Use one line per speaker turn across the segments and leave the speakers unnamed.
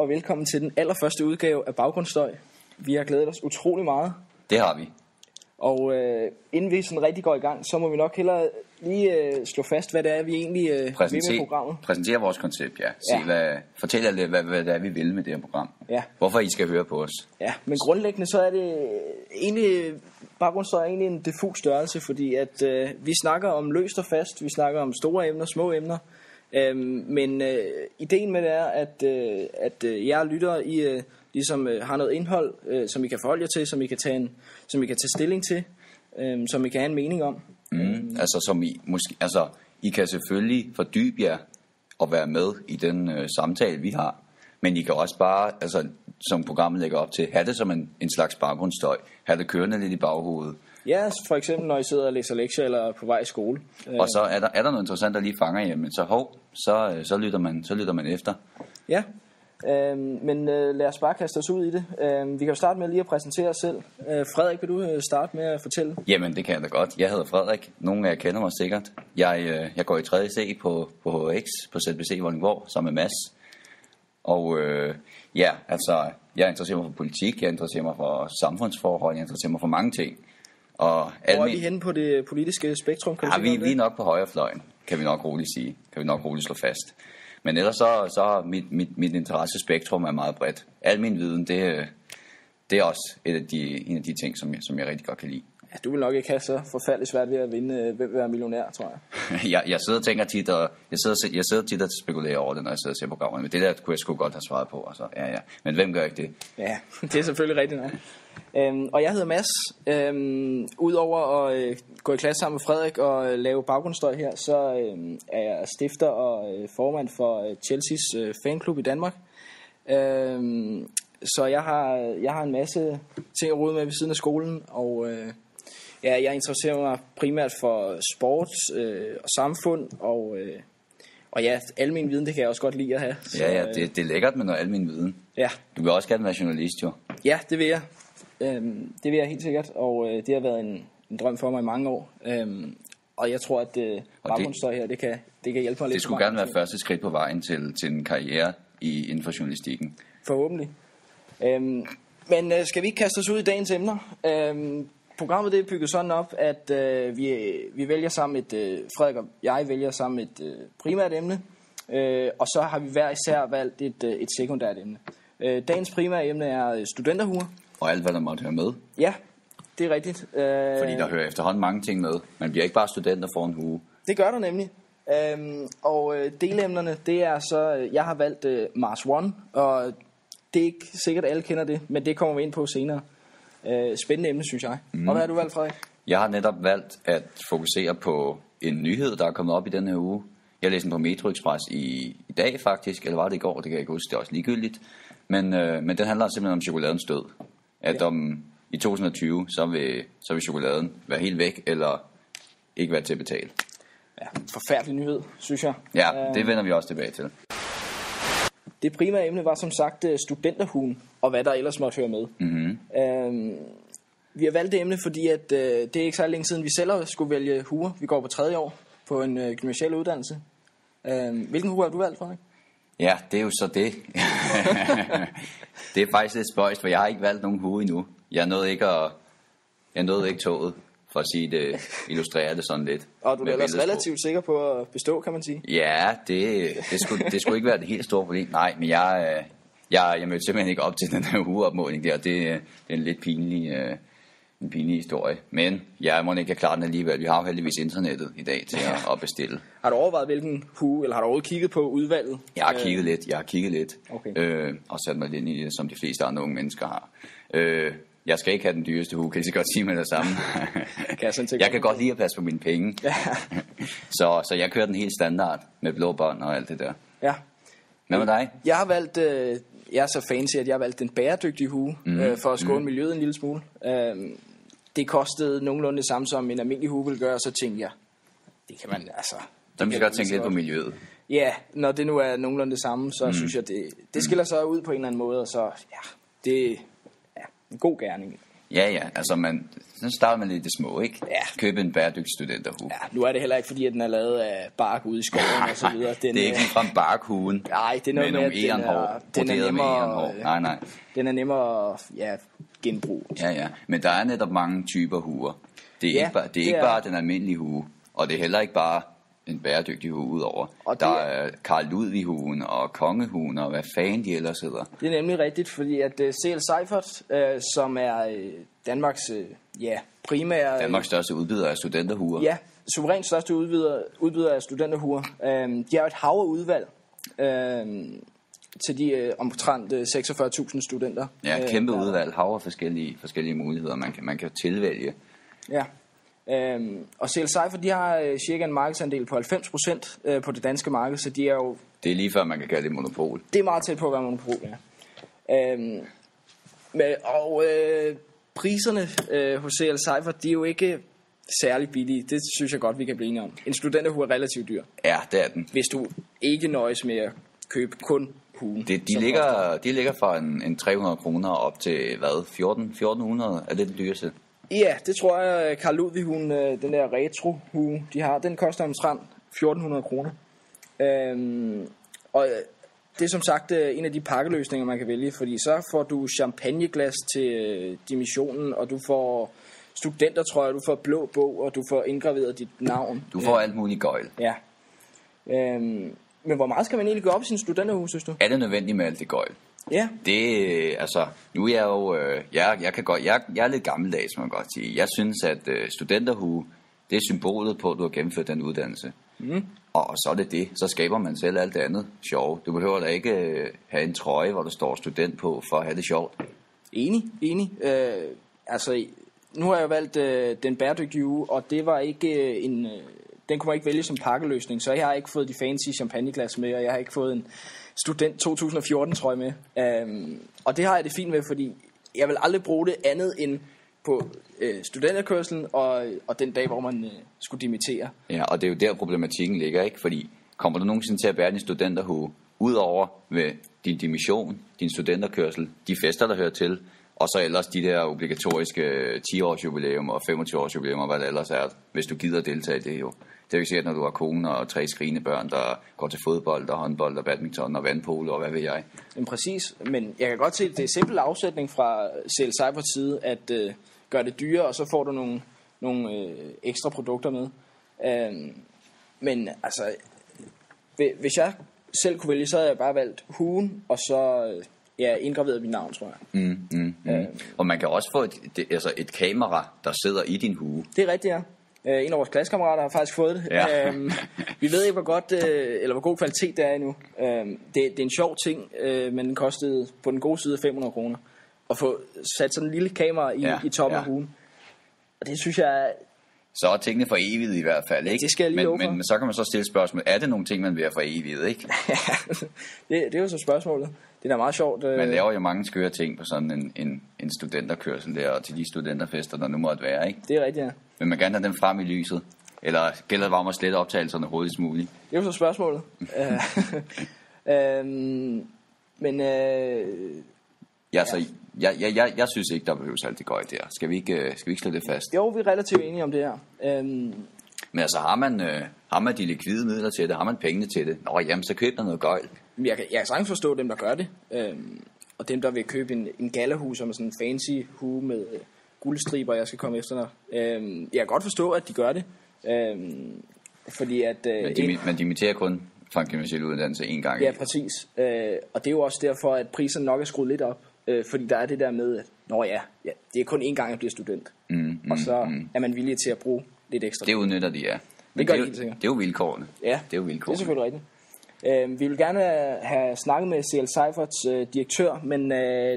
og velkommen til den allerførste udgave af Baggrundsstøj. Vi har glædet os utrolig meget.
Det har vi.
Og inden vi sådan rigtig går i gang, så må vi nok hellere lige slå fast, hvad det er, vi egentlig vil med programmet.
Præsentere vores koncept, ja. Fortæl jer lidt, hvad det er, vi vil med det her program.
Ja.
Hvorfor I skal høre på os.
Ja, men grundlæggende så er det egentlig, Baggrundsstøj er egentlig en diffus størrelse, fordi at vi snakker om løst og fast, vi snakker om store emner, små emner. Men ideen med det er, at jer lyttere, I ligesom har noget indhold, som I kan forholde jer til, som I kan tage stilling til, som I kan have en mening om.
Altså som I måske, altså I kan selvfølgelig fordybe jer og være med i den samtale vi har, men I kan også bare, altså som programmet lægger op til, have det som en slags baggrundsstøj, have det kørende lidt i baghovedet.
Ja, for eksempel når I sidder og læser lektier eller på vej i skole.
Og så er der noget interessant, der lige fanger jer, men så lytter man efter.
Ja. Men lad os bare kaste os ud i det. Vi kan jo starte med lige at præsentere os selv. Frederik, vil du starte med at fortælle?
Jamen, det kan jeg da godt. Jeg hedder Frederik. Nogle af jer kender mig sikkert. Jeg går i 3. C på HX på ZBC Vordingborg sammen med Mads. Og jeg interesserer mig for politik, jeg interesserer mig for samfundsforhold, jeg interesserer mig for mange ting. Og
hvor er vi henne på det politiske spektrum?
Vi er nok på højrefløjen, kan vi nok roligt sige. Kan vi nok roligt slå fast. Men ellers så mit interessespektrum er meget bredt. Al min viden, det er også en af de ting, som jeg rigtig godt kan lide.
Ja, du vil nok ikke have så forfærdeligt svært ved at vinde Hvem vil være millionær, tror jeg.
jeg sidder og tænker tit, og jeg sidder tit og spekulerer over det, når jeg sidder og ser programmerne. Men det der kunne jeg sgu godt have svaret på. Altså, ja. Men hvem gør ikke det?
Ja, det er selvfølgelig rigtigt nok. Og jeg hedder Mads. Udover at gå i klasse sammen med Frederik og lave baggrundsstøj her, så er jeg stifter og formand for Chelseas fanklub i Danmark. Så jeg har en masse ting at rode med ved siden af skolen, og jeg interesserer mig primært for sport og samfund, og ja, almen viden, det kan jeg også godt lide at have. Så,
det er lækkert med noget almen viden.
Ja.
Du vil også gerne være journalist, jo.
Ja, det vil jeg. Det vil jeg helt sikkert, og det har været en drøm for mig i mange år. Og jeg tror, at baggrundsstøj her, det kan hjælpe mig lidt.
Det skulle gerne være første skridt på vejen til en karriere inden for journalistikken.
Forhåbentlig. Men skal vi ikke kaste os ud i dagens emner? Programmet det er bygget sådan op, at vi vælger sammen Frederik og jeg vælger sammen et primært emne, og så har vi hver især valgt et sekundært emne. Dagens primære emne er studenterhuer. Og
alt, hvad der måtte høre med.
Ja, det er rigtigt.
Fordi der hører efterhånden mange ting med. Man bliver ikke bare studenter for en hue.
Det gør der nemlig. Og delemnerne, det er så, jeg har valgt Mars One, og det er ikke sikkert, alle kender det, men det kommer vi ind på senere. Spændende emne, synes jeg. Og hvad har du valgt, Frederik?
Jeg har netop valgt at fokusere på en nyhed, der er kommet op i denne her uge. Jeg læste den på Metro Express i dag faktisk, eller var det i går, det kan jeg ikke huske, det er også ligegyldigt. Men den handler simpelthen om chokoladens død. At i 2020, så vil chokoladen være helt væk, eller ikke være til at betale.
Ja, forfærdelig nyhed, synes jeg.
Ja, det vender vi også tilbage til.
Det primære emne var som sagt studenterhuen, og hvad der ellers måtte høre med. Vi har valgt det emne, fordi at, det er ikke så længe siden, vi selv skulle vælge huer. Vi går på 3. år på en gymnasial uddannelse. Hvilken hue har du valgt, Frederik?
Ja, det er jo så det. Det er faktisk lidt spøjst, for jeg har ikke valgt nogen hue endnu. Jeg nåede ikke toget, for at sige det, illustrere det sådan lidt.
Og du er ellers relativt sikker på at bestå, kan man sige?
Ja, det skulle ikke være det helt store problem. Nej, men jeg mødte simpelthen ikke op til den her hueopmåling der. Det er en lidt pinlig historie. Men jeg må ikke have klaret den alligevel. Vi har jo heldigvis internettet i dag til at bestille.
Har du overvejet hvilken hue, eller har du overhovedet kigget på udvalget?
Jeg har kigget lidt.
Okay.
Og sat mig lidt i det, som de fleste andre unge mennesker har. Jeg skal ikke have den dyreste hue, kan jeg godt sige med det samme. Jeg kan godt lide at passe på mine penge.
Ja.
Så jeg kører den helt standard med blå bånd og alt det der.
Ja.
Hvad med dig?
Jeg har valgt, jeg er så fancy, at jeg har valgt den bæredygtige hue, for at skåne miljøet en lille smule. Det kostede nogenlunde det samme, som en almindelig hue ville gøre, så tænkte jeg, det kan man altså...
Så man skal godt tænke lidt på miljøet.
Ja, når det nu er nogenlunde det samme, så synes jeg, det skiller sig ud på en eller anden måde, og så, ja, det er en god gerning.
Ja, altså så starter man lidt i det små, ikke?
Ja.
Købe en bæredygtig studenterhue.
Ja, nu er det heller ikke, fordi at den er lavet af bark ude i skoven og så videre.
Det er ikke ligefrem barkhugen.
Nej, det er noget
med
med,
nogle egernhår.
den er nemmere,
Nej.
Den er nemmere, genbrug.
Ja, men der er netop mange typer huer. Det er ikke bare den almindelige hue, og det er heller ikke bare en bæredygtig hue udover. Der er Carl Ludwig-huen og kongehuen og hvad fanden de ellers hedder.
Det er nemlig rigtigt, fordi at C.L. Seifert, som er Danmarks primære...
Danmarks største udbyder af studenterhuer.
Ja, suverænt største udbyder af studenterhuer. De har et hav af udvalg til de omtrent 46.000 studenter.
Ja, kæmpe udvalg, hav af forskellige muligheder, man kan tilvælge.
Ja. Og C.L. Seifert, de har cirka en markedsandel på 90% på det danske marked, så de er jo...
Det er lige før man kan kalde det monopol.
Det er meget tæt på at være monopol, ja. Priserne hos C.L. Seifert, de er jo ikke særlig billige. Det synes jeg godt, vi kan blive enige om. En studenterhue er relativt dyr.
Ja, det er den.
Hvis du ikke nøjes med at købe kun huen.
De ligger fra en 300 kroner op til, hvad, 1400? Er det den dyreste?
Ja, det tror jeg, Carl Ludwig-huen, den der retro-hue, de har, den koster omtrent 1400 kroner. Og det er som sagt en af de pakkeløsninger, man kan vælge, fordi så får du champagneglas til dimissionen, og du får studentertrøjer, du får blå bog, og du får indgraveret dit navn.
Du får alt muligt gøjl.
Ja. Men hvor meget skal man egentlig gå op i sin studenterhue, synes du?
Er det nødvendigt med alt det gøjl?
Ja.
Det, altså, nu er jeg jo, jeg er lidt gammeldags, må man godt sige. Jeg synes, at studenterhue, det er symbolet på, at du har gennemført den uddannelse. Mm. Og så er det. Så skaber man selv alt det andet sjov. Du behøver da ikke have en trøje, hvor der står student på, for at have det sjovt.
Enig. Altså, nu har jeg valgt den bæredygtige uge, og det var ikke den kunne man ikke vælge som pakkeløsning, så jeg har ikke fået de fancy champagneglas med, og jeg har ikke fået en student 2014 trøje med. Og det har jeg det fint med, fordi jeg vil aldrig bruge det andet end på studenterkørslen og den dag, hvor man skulle dimittere.
Ja, og det er jo der problematikken ligger, ikke? Fordi kommer du nogensinde til at bære din studenterhue, udover ved din dimission, din studenterkørsel, de fester, der hører til, og så ellers de der obligatoriske 10-års jubilæum og 25-års jubilæum og hvad det ellers er, hvis du gider deltage i det jo. Det er jo sikkert, når du har kone og 3 skrigende børn, der går til fodbold og håndbold og badminton og vandpolo og hvad ved jeg.
Men præcis, men jeg kan godt se, at det er simpel afsætning fra C.L. Seiferts side, at gøre det dyrere, og så får du nogle ekstra produkter med. Men altså, hvis jeg selv kunne vælge, så havde jeg bare valgt huen, og så indgraveret mit navn, tror jeg.
Og man kan også få et kamera, der sidder i din hue.
Det er rigtigt, ja. En af vores klassekammerater har faktisk fået det.
Ja.
Vi ved ikke, hvor godt eller hvor god kvalitet det er endnu. Det er en sjov ting, men den kostede på den gode side 500 kroner. At få sat sådan en lille kamera i toppen af huen. Og det synes jeg...
Så er tingene for evigt i hvert fald, ikke?
Det skal jeg lige
men så kan man så stille spørgsmål. Er det nogle ting, man vil have for evigt, ikke?
det er jo så spørgsmålet. Det er da meget sjovt.
Man laver jo mange skøre ting på sådan en studenterkørsel der, og til de studenterfester, der nu måtte være, ikke?
Det er rigtigt, ja.
Vil man gerne have dem frem i lyset? Eller gælder det bare om at slette optagelserne hurtigst muligt?
Det er jo så spørgsmålet.
Jeg synes ikke, der behøves alt det gøj der. Skal vi ikke slå det fast?
Jo, vi er relativt enige om det her.
Men altså, har man de likvide midler til det? Har man pengene til det? Nå, jamen, så køb der noget gøjl.
Jeg kan sagtens forstå dem, der gør det. Og dem, der vil købe en galahue, som er sådan en fancy hue med guldstriber, jeg skal komme efter dig. Jeg kan godt forstå, at de gør det. Fordi at...
Man dimitterer kun fra en gymnasial uddannelse en gang.
Ja, præcis. Og det er jo også derfor, at priserne nok er skruet lidt op. Fordi der er det der med, at det er kun én gang, jeg bliver student. Og så er man villig til at bruge lidt ekstra.
Det udnytter de, ja.
Det gør de helt sikkert.
Det er jo vilkårene.
Ja, det er selvfølgelig rigtigt. Vi vil gerne have snakket med C.L. Seiferts direktør, men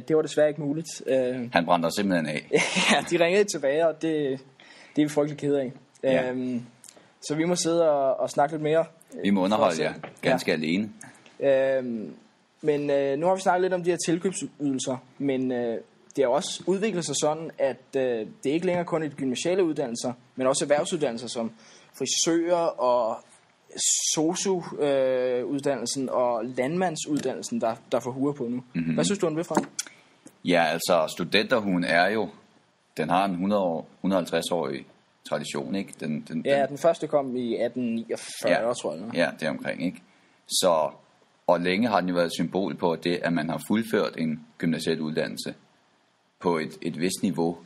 det var desværre ikke muligt.
Han brændte simpelthen af.
Ja, de ringede tilbage, og det er vi frygtelig kede af.
Ja.
Så vi må sidde og snakke lidt mere.
Vi må underholde jer ganske alene.
Men nu har vi snakket lidt om de her tilkøbsydelser, men det har også udviklet sig sådan, at det ikke længere kun er de gymnasiale uddannelser, men også erhvervsuddannelser som frisører og sosu-uddannelsen og landmandsuddannelsen, der får huer på nu. Mm-hmm. Hvad synes du om det, Frank?
Ja, altså studenterhuen er jo den har en 150-årig tradition, ikke?
Den første kom i 1849, tror jeg.
Ja, det er omkring, ikke? Så, og længe har den jo været et symbol på det, at man har fuldført en gymnasial uddannelse på et vist niveau.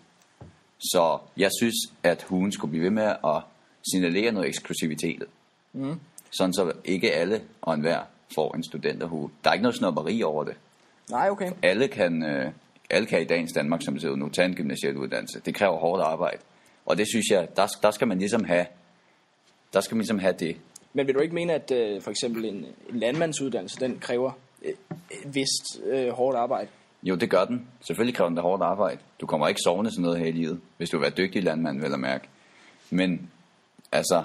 Så jeg synes, at hugen skulle blive ved med at signalere noget eksklusivitet. Sådan så ikke alle og enhver får en studenterhue. Der er ikke noget snobberi over det.
Nej, okay.
Alle kan i dagens Danmark, som det ser ud nu, tage en gymnasial uddannelse. Det kræver hårdt arbejde. Og det synes jeg, der skal man ligesom have det.
Men vil du ikke mene, at for eksempel en landmandsuddannelse, den kræver et vist hårdt arbejde?
Jo, det gør den. Selvfølgelig kræver den da hårdt arbejde. Du kommer ikke sovende sådan noget her i livet, hvis du vil være dygtig landmand, vel at mærke. Men altså,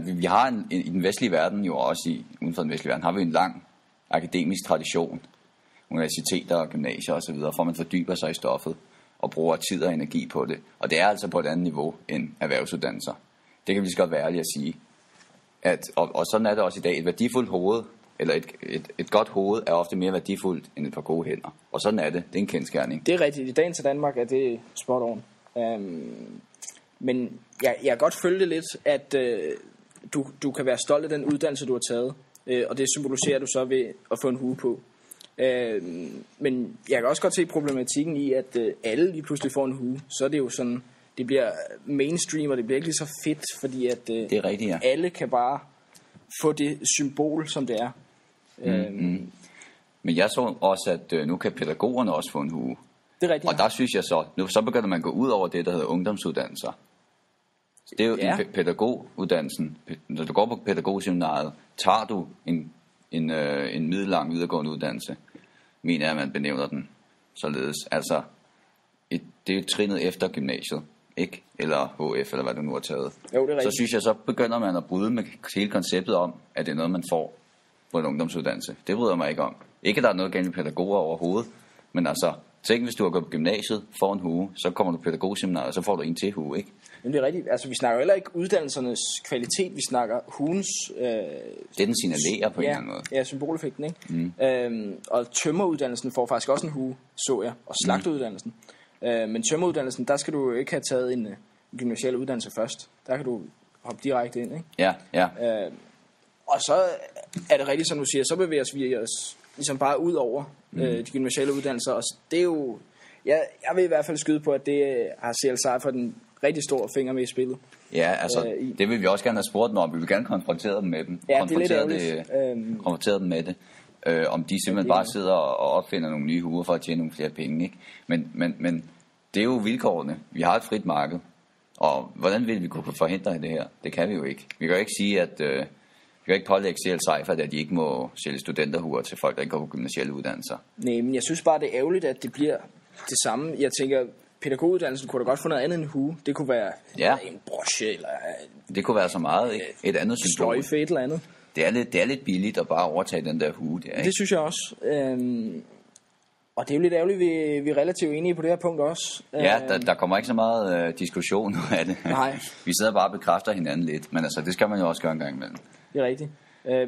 vi har i den vestlige verden, jo også uden for den vestlige verden, har vi en lang akademisk tradition. Universiteter og gymnasier osv., for man fordyber sig i stoffet og bruger tid og energi på det. Og det er altså på et andet niveau end erhvervsuddannelser. Det kan vi lige godt være ærlige at sige. Og sådan er det også i dag. Et værdifuldt hoved, eller et godt hoved, er ofte mere værdifuldt end et par gode hænder. Og sådan er det. Det er en kendsgerning.
Det er rigtigt. I dagens Danmark er det spot on. Men jeg kan godt følge det lidt, at du kan være stolt af den uddannelse, du har taget. Og det symboliserer du så ved at få en hue på. Men jeg kan også godt se problematikken i, at alle lige pludselig får en hue. Så er det jo sådan, det bliver mainstream, og det bliver ikke lige så fedt, fordi at
det er rigtigt, ja.
Alle kan bare få det symbol, som det er.
Men jeg så også, at nu kan pædagogerne også få en hue.
Det er rigtigt.
Og der synes jeg så begynder man at gå ud over det, der hedder ungdomsuddannelser. Det er jo en pædagoguddannelsen. Når du går på pædagogseminariet, tager du en middellang videregående uddannelse, mener jeg, man benævner den således. Altså, det er jo trinet efter gymnasiet, ikke? Eller HF, eller hvad du nu har taget.
Jo, det er
så synes jeg, så begynder man at bryde med hele konceptet om, at det er noget, man får på en ungdomsuddannelse. Det bryder mig ikke om. Ikke, at der er noget galt med pædagoger overhovedet, men altså, tænk, hvis du har gået på gymnasiet, får en hue, så kommer du på pædagogseminariet, og så får du en til hue, ikke?
Men det er rigtigt. Altså, vi snakker heller ikke uddannelsernes kvalitet, vi snakker hugens...
det den signalerer på en eller anden måde.
Ja, symboleffekten, ikke? Og tømmeruddannelsen får faktisk også en hue, så jeg, og slagteruddannelsen. Men tømmeruddannelsen, der skal du ikke have taget en gymnasial uddannelse først. Der kan du hoppe direkte ind, ikke?
Ja.
Og så er det rigtigt, som du siger, så bevæger vi os ligesom bare ud over de gymnasiale uddannelser. Og det er jo... Jeg vil i hvert fald skyde på, at det har CL for den rigtig store finger med i spillet.
Ja, altså, det vil vi også gerne have spurgt dem om. Vi vil gerne konfrontere dem med dem.
Ja, det er lidt ærgerligt.
Konfrontere dem med det. Om de simpelthen bare sidder og opfinder nogle nye huer for at tjene nogle flere penge, ikke? Men det er jo vilkårene. Vi har et frit marked. Og hvordan vil vi kunne forhindre det her? Det kan vi jo ikke. Vi kan jo ikke sige, at... Vi kan ikke pålægge CL Seifert, at de ikke må sælge studenterhuer til folk, der ikke går på gymnasiale uddannelser.
Nej, men jeg synes bare, det er ærgerligt, at det bliver det samme. Jeg tænker, pædagoguddannelsen kunne da godt få noget andet end en hue. Det kunne være en broche, eller...
Det kunne være så meget, ikke? Et andet symbol.
Sløjfe, et eller andet.
Det er lidt billigt at bare overtage den der hue der, ikke?
Det synes jeg også. Og det er jo lidt ærgerligt, vi er relativt enige på det her punkt også.
Ja, der kommer ikke så meget diskussion af det.
Nej.
Vi sidder bare og bekræfter hinanden lidt, men altså, det skal man jo også gøre en gang imellem.
Det er rigtigt.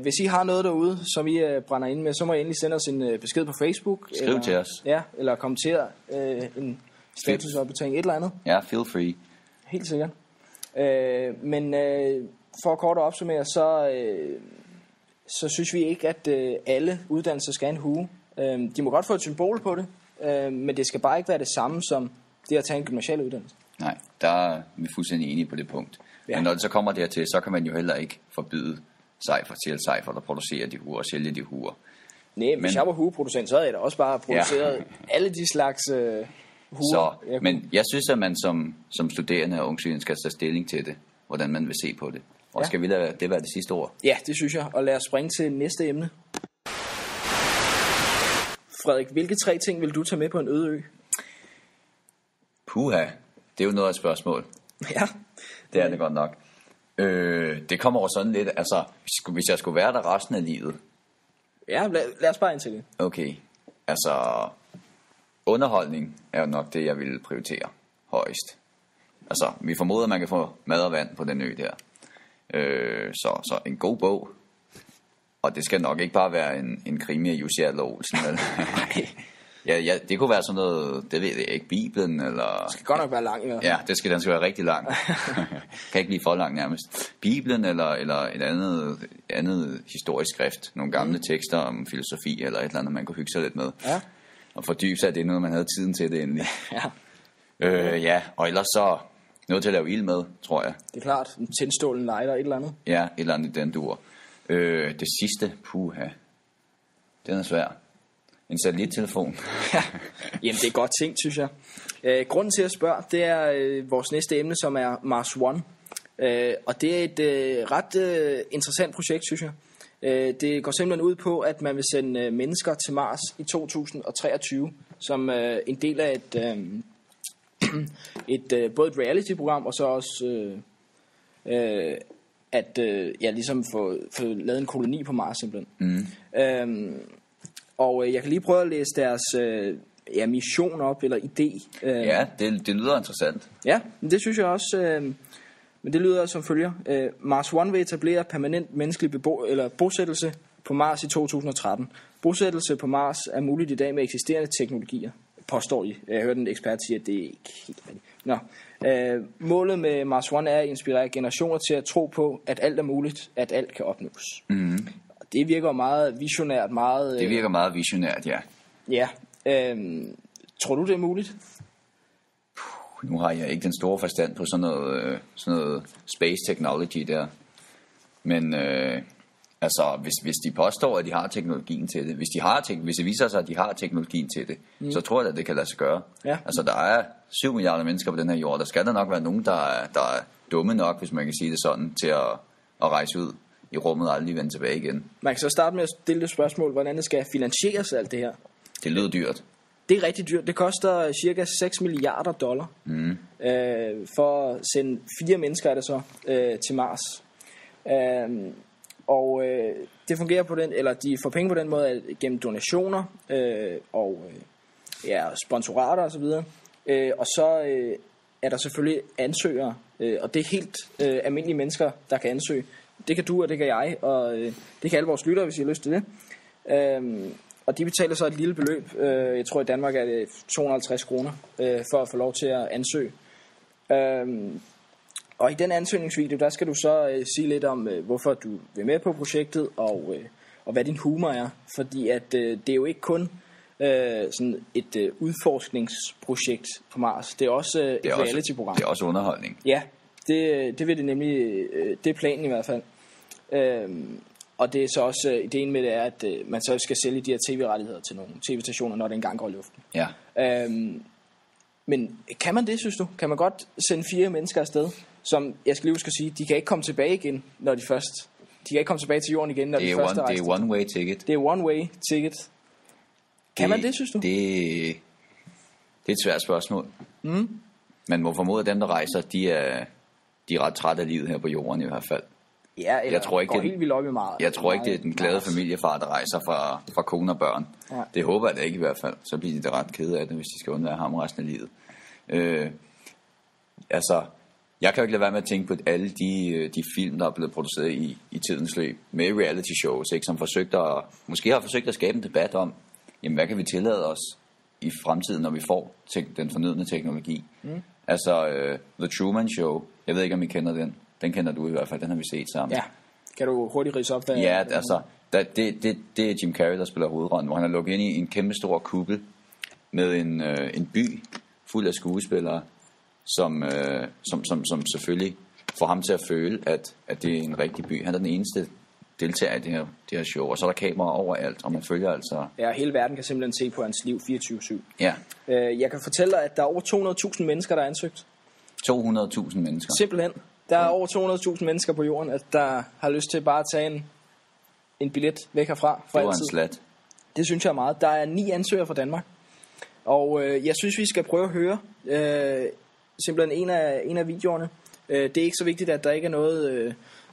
Hvis I har noget derude, som I brænder ind med, så må I endelig sende os en besked på Facebook.
Skriv til os.
Ja, eller kommentere en statusopdatering, et eller andet.
Ja, feel free.
Helt sikkert. Men for at kort at opsummere, så synes vi ikke, at alle uddannelser skal have en hue. De må godt få et symbol på det, men det skal bare ikke være det samme som det at tage en gymnasial uddannelse.
Nej, der er vi fuldstændig enige på det punkt. Ja. Men når det så kommer dertil, så kan man jo heller ikke forbyde Seifert at producere de huer og sælge de huer.
Nej, hvis jeg var hueproducent, så havde jeg da også bare produceret alle de slags huer.
Men jeg synes, at man som studerende og ungsygen skal tage stilling til det, hvordan man vil se på det. Og skal vi lade det være det sidste ord?
Ja, det synes jeg. Og lad os springe til næste emne. Frederik, hvilke 3 ting vil du tage med på en øde ø?
Puha, det er jo noget af et spørgsmål.
Ja.
Det er det godt nok. Det kommer over sådan lidt, altså, hvis jeg skulle være der resten af livet.
Ja, lad os bare ind til det.
Okay, altså, underholdning er jo nok det, jeg ville prioritere højst. Altså, vi formoder, at man kan få mad og vand på den ø der. Så en god bog. Og det skal nok ikke bare være en krimi af Jussi Adler Olsen. Ja, det kunne være sådan noget, det ved jeg ikke, Bibelen, eller...
Det skal godt nok være lang, i hvert fald.
Ja, den skal være rigtig lang. Kan ikke blive for lang nærmest. Bibelen, eller et andet historisk skrift. Nogle gamle tekster om filosofi, eller et eller andet, man kunne hygge sig lidt med.
Ja.
Og fordybe sig, det er noget, man havde tiden til det endelig.
Ja.
Ja, og ellers så noget til at lave ild med, tror jeg.
Det er klart. En tændstålen lighter, et eller andet.
Ja, et eller andet i den dur. Det sidste, puha, den er svær. En satellittelefon.
Jamen, det er godt tænkt, synes jeg. Grunden til at spørge, det er vores næste emne, som er Mars One. Og det er et ret interessant projekt, synes jeg. Det går simpelthen ud på, at man vil sende mennesker til Mars i 2023, som en del af både et reality-program, og så også ligesom få lavet en koloni på Mars, simpelthen. Og jeg kan lige prøve at læse deres mission op, eller idé.
Ja, det lyder interessant.
Ja, men det synes jeg også. Men det lyder som følger. Mars One vil etablere permanent menneskelig bosættelse på Mars i 2013. Bosættelse på Mars er muligt i dag med eksisterende teknologier, påstår I. Jeg hørte en ekspert sige, at det er ikke helt rigtigt. Målet med Mars One er at inspirere generationer til at tro på, at alt er muligt, at alt kan opnås. Mm-hmm. Det virker meget visionært.
Det virker meget visionært, ja.
Ja. Tror du, det er muligt?
Nu har jeg ikke den store forstand på sådan noget space technology der. Men hvis de påstår, at de har teknologien til det, hvis det viser sig, at de har teknologien til det, så tror jeg, at det kan lade sig gøre. Ja. Altså, der er 7 milliarder mennesker på den her jord. Der skal der nok være nogen, der er dumme nok, hvis man kan sige det sådan, til at rejse ud i rummet og aldrig vende tilbage igen. Man kan
så starte med at stille det spørgsmål, hvordan det skal finansieres alt det her.
Det lyder dyrt.
Det er rigtig dyrt. Det koster cirka $6 milliarder for at sende 4 mennesker, er det så, til Mars. Og det fungerer på den, eller de får penge på den måde gennem donationer og sponsorater og så videre. Og så er der selvfølgelig ansøgere, og det er helt almindelige mennesker, der kan ansøge. Det kan du, og det kan jeg, og det kan alle vores lyttere, hvis I har lyst til det. Og de betaler så et lille beløb. Jeg tror i Danmark er det 250 kroner for at få lov til at ansøge. Og i den ansøgningsvideo, der skal du så sige lidt om, hvorfor du vil med på projektet, og hvad din humor er. Fordi at det er jo ikke kun sådan et udforskningsprojekt på Mars. Det er også et reality-program.
Det er også underholdning.
Ja, det vil det nemlig. Det er planen i hvert fald. Og det er så også ideen med det er, at man så skal sælge de her tv-rettigheder til nogle tv-stationer, når det engang går i luften.
Ja.
Men kan man det, synes du? Kan man godt sende 4 mennesker afsted, som jeg skal lige huske at sige, de kan ikke komme tilbage igen, når de først... De kan ikke komme tilbage til jorden igen, når de første rejser.
Det er one-way ticket.
Det er one-way ticket. Kan man det, synes du?
Det er et svært spørgsmål. Man må formode, at dem, der rejser, de er ret trætte af livet her på jorden i hvert fald.
Ja, eller jeg tror ikke, går helt vildt op i meget.
Jeg tror ikke, det er den glade familiefar, der rejser fra kone og børn. Ja. Det håber jeg da ikke i hvert fald. Så bliver de da ret kede af det, hvis de skal undvære ham resten af livet. Jeg kan jo ikke lade være med at tænke på alle de film, der er blevet produceret i tidens løb med reality shows, ikke, som måske har forsøgt at skabe en debat om, jamen, hvad kan vi tillade os i fremtiden, når vi får den fornødne teknologi. The Truman Show, jeg ved ikke, om I kender den. Den kender du i hvert fald, den har vi set sammen.
Ja, kan du hurtigt ridse op?
Det er Jim Carrey, der spiller hovedrollen, hvor han er lukket ind i en kæmpe stor kuppel med en by fuld af skuespillere, som selvfølgelig får ham til at føle, at det er en rigtig by. Han er den eneste deltager i det her show, og så er der kameraer overalt, og man følger altså...
Ja, hele verden kan simpelthen se på hans liv 24/7.
Ja.
Jeg kan fortælle dig, at der er over 200.000 mennesker, der er ansøgt.
200.000 mennesker?
Simpelthen. Der er over 200.000 mennesker på jorden, der har lyst til bare at tage en billet væk herfra.
Det var en slat.
Det synes jeg er meget. Der er 9 ansøgere fra Danmark. Og jeg synes, vi skal prøve at høre simpelthen en af videoerne. Det er ikke så vigtigt, at der ikke er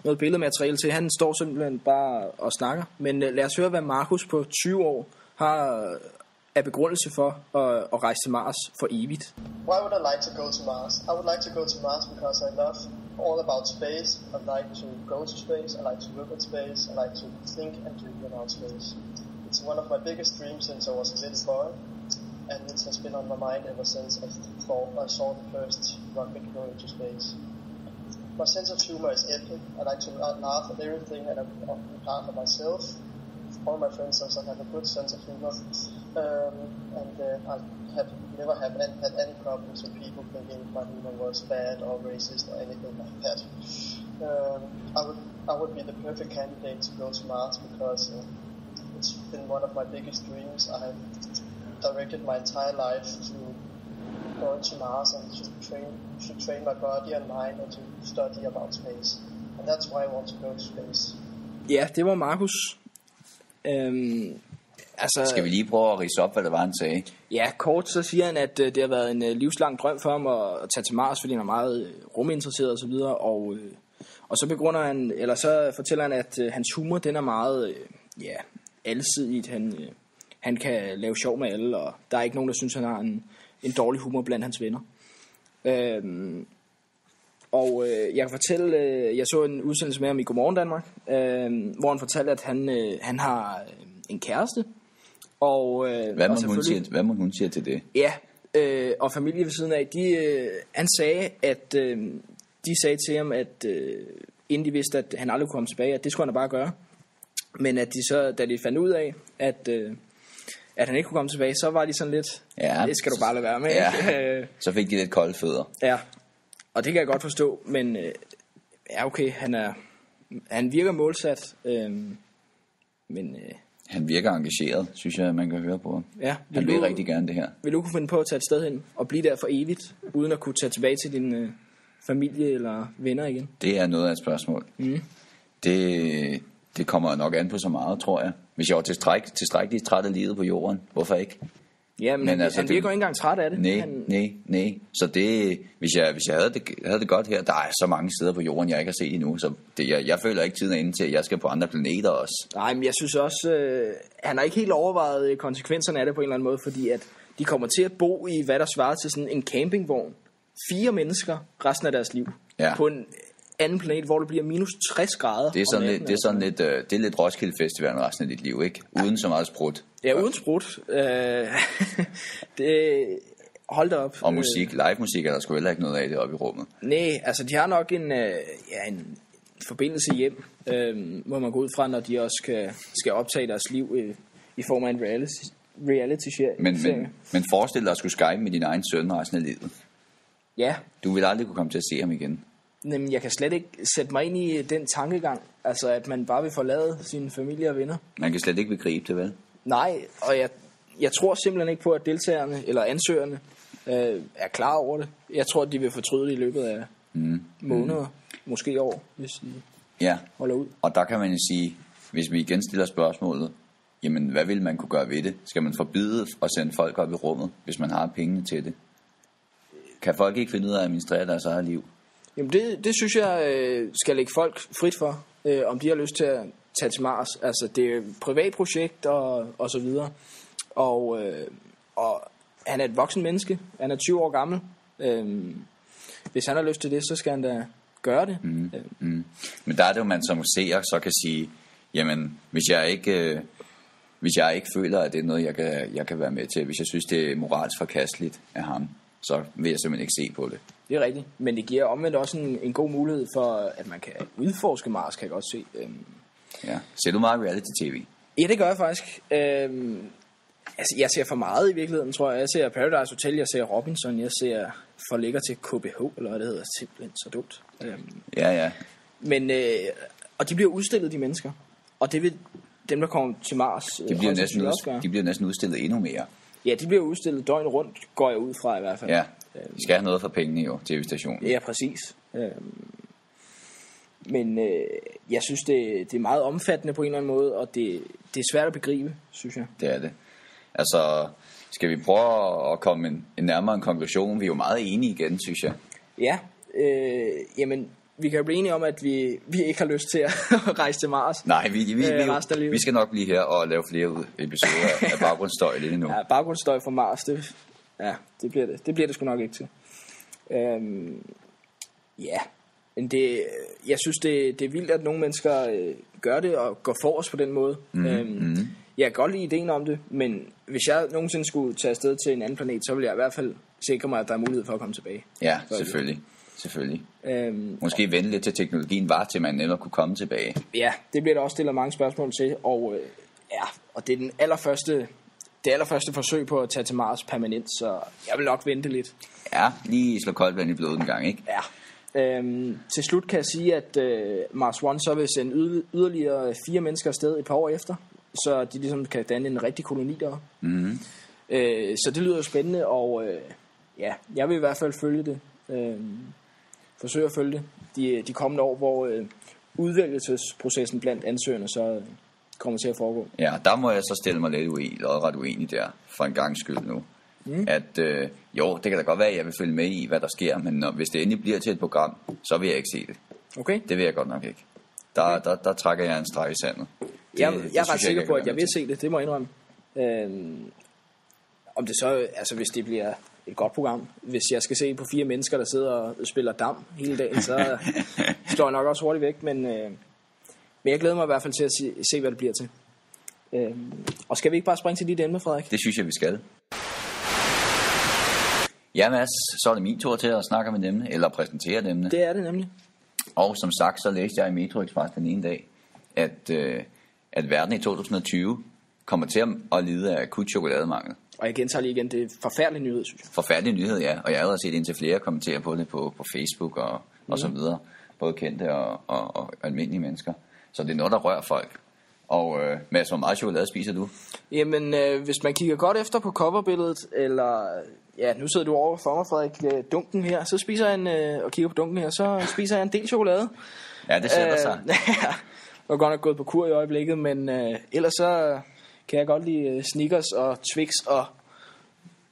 noget billedmateriale til. Han står simpelthen bare og snakker. Men lad os høre, hvad Markus på 20 år har af begrundelse for at rejse til Mars for evigt.
Why would I like to go to Mars? I would like to go to Mars because I love all about space. I like to go to space. I like to look at space. I like to think and do about space. It's one of my biggest dreams since I was a little boy. and it has been on my mind ever since I saw the first rocket go into space. My sense of humor is epic. I like to laugh at everything, and I'm often part of myself. All my friends also have a good sense of humor, and I have never had any problems with people thinking my humor was bad or racist or anything like that. I would be the perfect candidate to go to Mars because it's been one of my biggest dreams. I have directed my entire life to going to Mars and to train my body and mind and to study about space. And that's why I want to go to space.
Ja, det var Markus. Altså,
Skal vi lige prøve at ridse op, hvad det var, han sagde?
Ja, kort så siger han, at det har været en livslang drøm for ham at tage til Mars, fordi han er meget ruminteresseret og så videre, og så begrunder han, eller så fortæller han, at hans humor, den er meget alsidigt. Han kan lave sjov med alle, og der er ikke nogen, der synes, han har en dårlig humor blandt hans venner. Jeg kan fortælle, jeg så en udsendelse med ham i Godmorgen Danmark, hvor han fortalte, at han har en kæreste. Og,
hvad må hun sige til det?
Ja, og familie ved siden af, han sagde, at de sagde til ham, at inden de vidste, at han aldrig kunne komme tilbage, at det skulle han bare gøre. Men at de så, da de fandt ud af, at han ikke kunne komme tilbage, så var de sådan lidt, det skal du bare lade være med.
Ja. Så fik de lidt kolde fødder.
Ja, og det kan jeg godt forstå, men okay, han virker målsat, men...
Han virker engageret, synes jeg, man kan høre på.
Ja,
han vil rigtig gerne det her.
Vil du kunne finde på at tage et sted hen og blive der for evigt, uden at kunne tage tilbage til din familie eller venner igen?
Det er noget af et spørgsmål. Det kommer nok an på så meget, tror jeg. Hvis jeg var tilstrækkeligt træt af livet på jorden, hvorfor ikke?
Ja, men altså, han virker ikke engang træt af det.
Nej. Så det, hvis jeg havde det godt her, der er så mange steder på jorden, jeg ikke har set endnu, så jeg føler ikke tiden er inde til, at jeg skal på andre planeter også.
Nej, men jeg synes også, han har ikke helt overvejet konsekvenserne af det på en eller anden måde, fordi at de kommer til at bo i, hvad der svarer til sådan en campingvogn. 4 mennesker resten af deres liv.
Ja. På en
anden planet, hvor det bliver minus 60 grader.
Det er lidt Roskilde Festival resten af dit liv, ikke? Uden så meget sprut.
Ja, uden sprut. Hold da op.
Og musik, live musik, er der sgu heller ikke noget af det oppe i rummet.
Nej, altså de har nok en forbindelse hjem, må man gå ud fra, når de også skal optage deres liv i form af en reality-serie.
Men forestil dig at skulle skype med din egen søn resten af livet.
Ja.
Du vil aldrig kunne komme til at se ham igen.
Jamen, jeg kan slet ikke sætte mig ind i den tankegang, altså at man bare vil forlade sine familie og venner.
Man kan slet ikke begribe det, vel?
Nej, og jeg tror simpelthen ikke på, at deltagerne eller ansøgerne er klar over det. Jeg tror, at de vil fortryde det i løbet af måneder, måske år, hvis de holder ud.
Og der kan man jo sige, hvis vi igen stiller spørgsmålet, jamen hvad vil man kunne gøre ved det? Skal man forbyde at sende folk op i rummet, hvis man har pengene til det? Kan folk ikke finde ud af at administrere deres eget liv?
Jamen det synes jeg skal lægge folk frit for, om de har lyst til at tage til Mars. Altså det er et privat projekt og så videre. Og han er et voksen menneske. Han er 20 år gammel. Hvis han har lyst til det, så skal han da gøre det.
Men der er det jo, man som seer så kan sige, jamen hvis jeg ikke føler, at det er noget, jeg kan være med til, hvis jeg synes, det er moralsk forkasteligt af ham, så vil jeg simpelthen ikke se på det.
Det er rigtigt, men det giver omvendt også en god mulighed for, at man kan udforske Mars, kan jeg godt se.
Ja. Ser du meget reality-tv?
Ja, det gør jeg faktisk. Altså, jeg ser for meget i virkeligheden, tror jeg. Jeg ser Paradise Hotel, jeg ser Robinson, jeg ser For Lækker til KBH, eller hvad det hedder, simpelthen så dumt.
Ja.
Men, og de bliver udstillet, de mennesker. Og det vil dem, der kommer til Mars,
de bliver næsten udstillet endnu mere.
Ja, de bliver udstillet døgn rundt, går jeg ud fra i hvert fald.
Ja, de skal have noget for pengene jo, tv-stationen.
Ja, præcis. Men jeg synes, det er meget omfattende på en eller anden måde, og det er svært at begribe, synes jeg.
Det er det. Altså, skal vi prøve at komme en nærmere en konklusion? Vi er jo meget enige igen, synes jeg.
Ja, jamen, vi kan jo blive enige om, at vi ikke har lyst til at rejse til Mars.
Nej, vi skal nok blive her og lave flere episoder af baggrundsstøj lidt endnu.
Ja, baggrundsstøj fra Mars, det bliver det. Det bliver det sgu nok ikke til. Ja, men jeg synes, det er vildt, at nogle mennesker gør det og går forrest på den måde. Jeg kan godt lide ideen om det, men hvis jeg nogensinde skulle tage afsted til en anden planet, så vil jeg i hvert fald sikre mig, at der er mulighed for at komme tilbage.
Ja, selvfølgelig. Måske vente lidt til teknologien var til, man netop kunne komme tilbage.
Ja, det bliver der også stillet mange spørgsmål til, og og det er det allerførste forsøg på at tage til Mars permanent, så jeg vil nok vente lidt.
Ja, lige slå koldt vand i blodet en gang, ikke?
Ja. Til slut kan jeg sige, at Mars One så vil sende yderligere 4 mennesker afsted et par år efter, så de ligesom kan danne en rigtig koloni der.
Mm-hmm.
Så det lyder spændende, og jeg vil i hvert fald følge det. Forsøge at følge det de kommende år, hvor udvælgelsesprocessen blandt ansøgerne så kommer til at foregå.
Ja, der må jeg så stille mig lidt ret uenig der, for en gang skyld nu. At jo, det kan da godt være, at jeg vil følge med i, hvad der sker, men hvis det endelig bliver til et program, så vil jeg ikke se det.
Okay.
Det vil jeg godt nok ikke. Der trækker jeg en streg i sandet.
Jeg er ret sikker på, at jeg vil se det. Det må jeg indrømme. Om det så, altså hvis det bliver et godt program, hvis jeg skal se på 4 mennesker, der sidder og spiller dam hele dagen, så står jeg nok også hurtigt væk, men jeg glæder mig i hvert fald til at se hvad det bliver til. Og skal vi ikke bare springe til dit emne, Frederik?
Det synes jeg, vi skal. Ja, Mads, så er det min tur til at snakke om et emne, eller præsentere et emne.
Det er det nemlig.
Og som sagt, så læste jeg i Metro Express den ene dag, at verden i 2020 kommer til at lide af akut chokolademangel.
Og jeg gentager lige igen, det er forfærdelig nyhed, synes jeg.
Forfærdelig nyhed, ja. Og jeg har allerede set indtil flere kommentere på det på Facebook og så videre. Både kendte og almindelige mennesker. Så det er noget, der rører folk. Og Mads, hvor meget chokolade spiser du?
Jamen, hvis man kigger godt efter på coverbilledet, eller ja, nu sidder du over for mig, Frederik, dunken her, så spiser jeg og kigger på dunken her, så spiser jeg en del chokolade.
Ja, det sætter sig.
Jeg er godt nok gået på kur i øjeblikket, men ellers så kan jeg godt lide Snickers og Twix og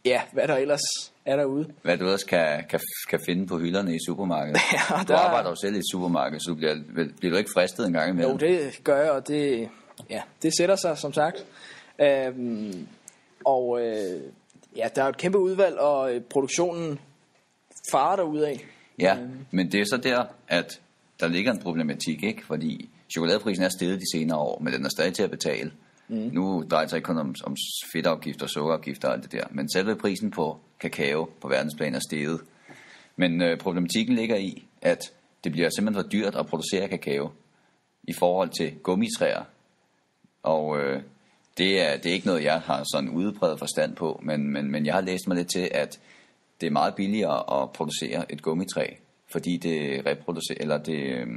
ja, hvad der ellers er derude.
Hvad du ellers kan finde på hylderne i supermarkedet.
Ja,
du arbejder jo selv i et supermarked, så bliver du ikke fristet en gang imellem?
Jo, det gør jeg, og det sætter sig, som sagt. Der er et kæmpe udvalg, og produktionen farer derudad.
Ja, men det er så der, at der ligger en problematik, ikke? Fordi chokoladeprisen er steget de senere år, men den er stadig til at betale. Nu drejer det sig ikke kun om fedtafgifter, sukkerafgifter og alt det der, men selve prisen på kakao på verdensplan er steget. Men problematikken ligger i, at det bliver simpelthen for dyrt at producere kakao i forhold til gummitræer. Og det er ikke noget, jeg har sådan udpræget forstand på, men jeg har læst mig lidt til, at det er meget billigere at producere et gummitræ, fordi det reproducerer, eller det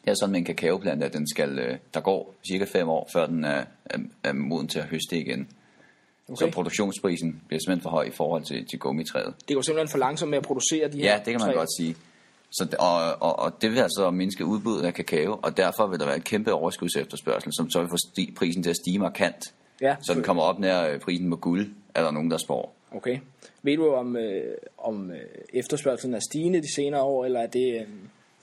er sådan med en kakaoplante, at den skal, der går cirka 5 år, før den er moden til at høste igen. Okay. Så produktionsprisen bliver simpelthen for høj i forhold til gummitræet. Det går simpelthen for langsomt med at producere de her. Ja, det kan man godt sige. Så, og det vil altså mindske udbuddet af kakao, og derfor vil der være et kæmpe overskudsefterspørgsel, som så vil få prisen til at stige markant. Ja, så den kommer op nær prisen på guld, er der nogen, der spår. Okay. Ved du om efterspørgselen er stigende de senere år, eller er det...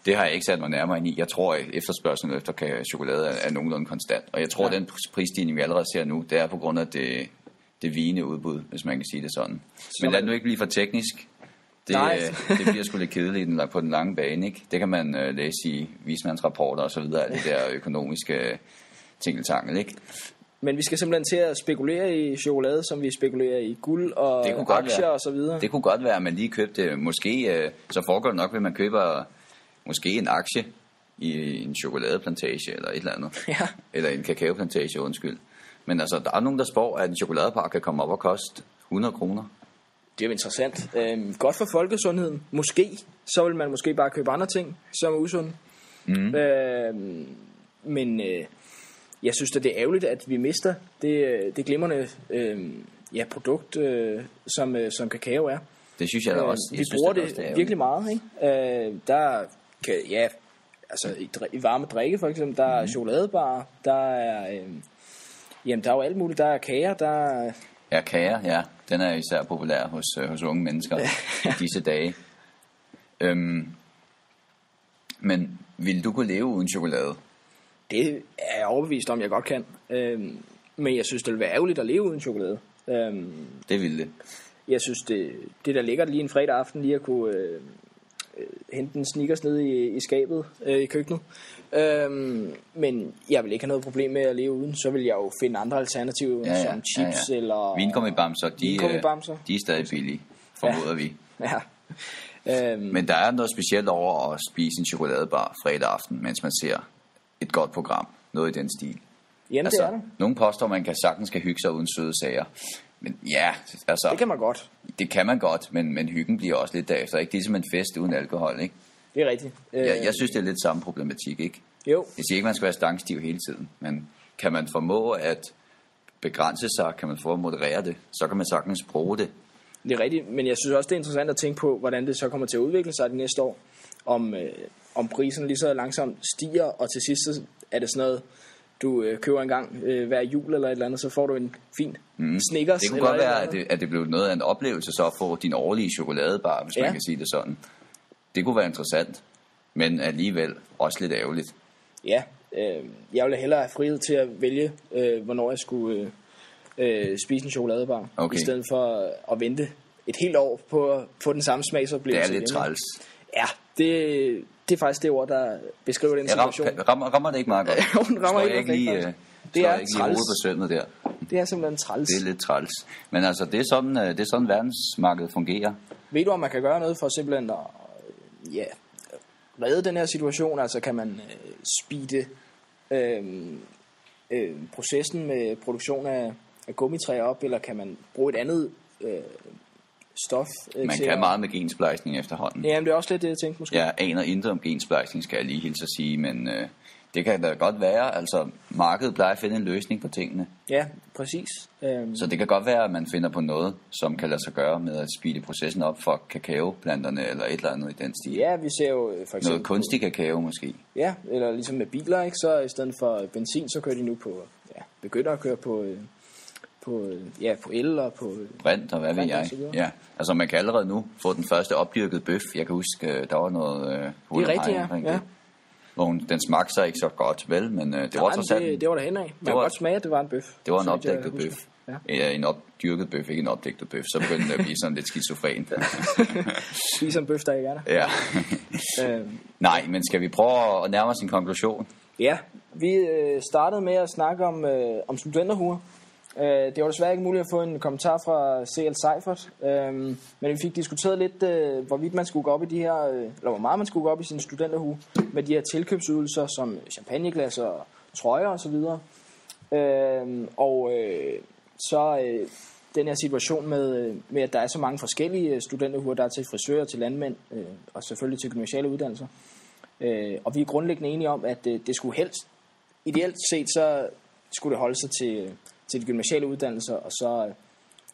Det har jeg ikke sat mig nærmere ind i. Jeg tror, at efterspørgselen efter chokolade er nogenlunde konstant. Og jeg tror, at den prisstigning, vi allerede ser nu, det er på grund af det vigende udbud, hvis man kan sige det sådan. Men lad det nu ikke blive for teknisk. Det bliver sgu lidt kedeligt på den lange bane, ikke? Det kan man læse i vismandsrapporter og så videre, det der økonomiske tingeltangel, ikke? Men vi skal simpelthen til at spekulere i chokolade, som vi spekulerer i guld og aktier og så videre. Det kunne godt være, at man lige købte, måske, så foregår det nok, at man køber måske en aktie i en chokoladeplantage eller et eller andet. Ja. Eller en kakaoplantage, undskyld. Men altså, der er nogen, der spår, at en chokoladepakke kan komme op og koste 100 kroner. Det er jo interessant. Godt for folkesundheden. Måske. Så vil man måske bare købe andre ting, som er usunde. Men jeg synes, at det er ærgerligt, at vi mister det glimrende produkt, som kakao er. Det synes jeg da også. Vi bruger det virkelig meget, ikke? Der kan, i varme drikke for eksempel, der er chokoladebarer, der er der er jo alt muligt. Der er kager, der er... Ja, kager, ja. Den er især populær hos unge mennesker i disse dage. Men vil du kunne leve uden chokolade? Det er jeg overbevist om, jeg godt kan. Men jeg synes, det vil være ærgerligt at leve uden chokolade. Det vil det. Jeg synes, det der ligger lige en fredag aften, lige at kunne
hente en Snickers nede i skabet i køkkenet. Men jeg vil ikke have noget problem med at leve uden. Så vil jeg jo finde andre alternativer, som chips eller
vingummibamser. De er stadig billige, formoder vi.
Ja.
Men der er noget specielt over at spise en chokoladebar fredag aften, mens man ser et godt program. Noget i den stil.
Jamen, det er det.
Nogle påstår, man kan sagtens hygge sig uden søde sager. Men ja, altså...
Det kan man godt.
Det kan man godt, men hyggen bliver også lidt derefter. Ikke? Det er som en fest uden alkohol, ikke?
Det er rigtigt.
Jeg synes, det er lidt samme problematik, ikke?
Jo.
Jeg siger ikke, man skal være stangstiv hele tiden, men kan man formå at begrænse sig, kan man få at moderere det, så kan man sagtens bruge det.
Det er rigtigt, men jeg synes også, det er interessant at tænke på, hvordan det så kommer til at udvikle sig de næste år. Om prisen lige så langsomt stiger, og til sidst så er det sådan noget, du køber en gang hver jul eller et eller andet, så får du en fin Snickers.
Det kunne godt være, at det blev noget af en oplevelse så at få din årlige chokoladebar, hvis man kan sige det sådan. Det kunne være interessant, men alligevel også lidt ærgerligt.
Ja, jeg ville hellere have frihed til at vælge, hvornår jeg skulle spise en chokoladebar, i stedet for at vente et helt år på at få den samme smagsoplevelse.
Det er lidt træls.
Ja, det er faktisk det ord, der beskriver den situation.
Rammer det ikke meget godt?
Hun rammer ikke
lige,
det er
ikke lige hovedet på sømmet der.
Det er simpelthen træls.
Det er lidt træls. Men altså, det er sådan verdensmarkedet fungerer.
Ved du, om man kan gøre noget for simpelthen at redde den her situation? Altså, kan man speede processen med produktion af gummitræer op, eller kan man bruge et andet stof?
Man kan meget med gensplejsning efterhånden.
Jamen, det er også lidt det, jeg tænkte måske.
Jeg aner intet om gensplejsning, skal jeg lige hilse at sige, men det kan da godt være. Altså, markedet plejer at finde en løsning på tingene.
Ja, præcis.
Så det kan godt være, at man finder på noget, som kan lade sig gøre med at speede processen op for kakaoplanterne, eller et eller andet i den stil.
Ja, vi ser jo for eksempel...
Noget kunstig kakao måske.
Ja, eller ligesom med biler, ikke? Så i stedet for benzin, så kører de nu på... Ja, begynder at køre på el og på...
brint og hvad ved jeg. Ja, altså man kan allerede nu få den første opdyrkede bøf. Jeg kan huske, der var noget...
det er rigtigt, ja.
Hvor den smagte sig ikke så godt, vel, men det var trods alt...
Det var der hen af. Man kan godt smage, at det var en bøf.
Det var en opdækket bøf. Ja, en opdyrket bøf, ikke en opdækket bøf. Så begyndte det at blive sådan lidt skizofren.
Spiser en bøf, der ikke er der.
Ja. Nej, men skal vi prøve at nærme os en konklusion?
Ja, vi startede med at snakke om studenterhuer. Det var desværre ikke muligt at få en kommentar fra C.L. Seifert, men vi fik diskuteret lidt, hvorvidt man skulle gå op i de her, eller hvor meget man skulle gå op i sin studenterhue, med de her tilkøbsydelser som champagneglas og trøjer og så videre. Så den her situation med, at der er så mange forskellige studenterhuer, der er til frisører, til landmænd og selvfølgelig til gymnasiale uddannelser. Og vi er grundlæggende enige om, at det skulle helst, ideelt set, så skulle det holde sig til de gymnasiale uddannelser, og så...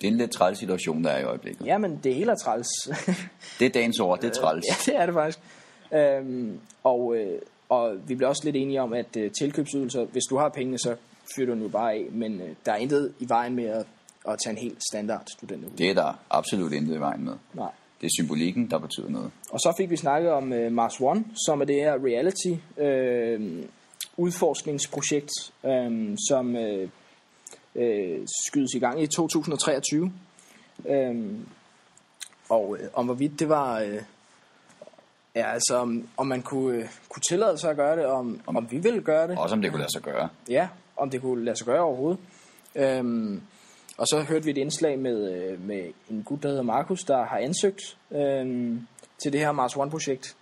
Det er en lidt træls situation, der er i øjeblikket.
Ja, men det hele er træls.
Det er dagens ord, det er træls.
Ja, det er det faktisk. Og vi bliver også lidt enige om, at tilkøbsydelser, hvis du har pengene, så fyrer du den jo bare af, men der er intet i vejen med at tage en helt standard student.
Det er der absolut intet i vejen med.
Nej.
Det er symbolikken, der betyder noget.
Og så fik vi snakket om Mars One, som er det her reality udforskningsprojekt, som skydes i gang i 2023. Og om hvorvidt det var... altså om man kunne tillade sig at gøre det, om vi ville gøre det.
Også om det kunne lade sig gøre.
Ja, om det kunne lade sig gøre overhovedet. Og så hørte vi et indslag med en gut, der hedder Markus, der har ansøgt til det her Mars One-projekt.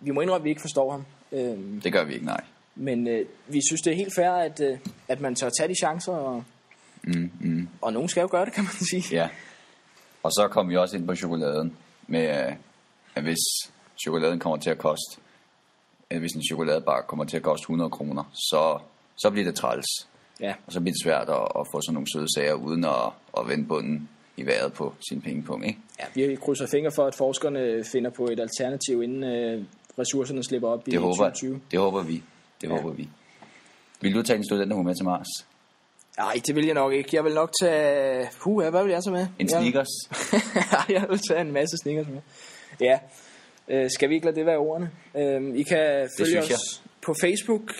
Vi må indrømme, at vi ikke forstår ham.
Det gør vi ikke, nej.
Men vi synes, det er helt fair, at man tør tage de chancer, og nogen skal jo gøre det, kan man sige.
Ja, og så kom vi også ind på chokoladen, med at hvis chokoladen kommer til at koste, hvis en chokoladebar kommer til at koste 100 kroner, så bliver det træls.
Ja.
Og så bliver det svært at få sådan nogle søde sager, uden at vende bunden i vejret på sin pengepunkt, ikke?
Ja, vi krydser fingre for, at forskerne finder på et alternativ, inden ressourcerne slipper op i 2020.
Det håber vi. Håber vi. Vil du tage en studenterhue med til Mars?
Nej, det vil jeg nok ikke. Jeg vil nok tage... hvad vil jeg så med?
En Snickers?
Jeg vil tage en masse Snickers med. Ja. Skal vi ikke lade det være ordene? I kan følge os på Facebook.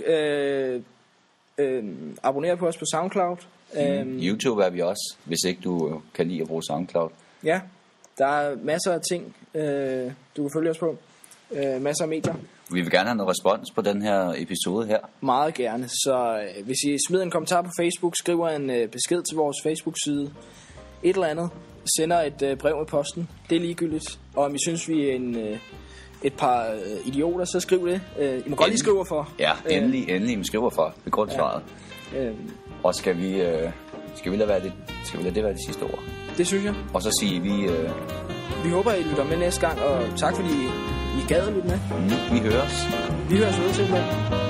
Abonnere på os på SoundCloud.
YouTube er vi også, hvis ikke du kan lide at bruge SoundCloud.
Ja. Der er masser af ting, du kan følge os på. Masser af medier.
Vi vil gerne have noget respons på den her episode her.
Meget gerne. Så hvis I smider en kommentar på Facebook, skriver en besked til vores Facebook-side, et eller andet, sender et brev med posten, det er ligegyldigt. Og om I synes, vi er et par idioter, så skriv det. I må godt lige skrive for.
Ja, endelig. Vi skriver for. Begrund svaret. Og skal vi lade det være det sidste ord?
Det synes jeg.
Og så sige
vi håber, I lytter med næste gang, og tak fordi I gad at lytte med.
Vi høres.
Vi høres ud til.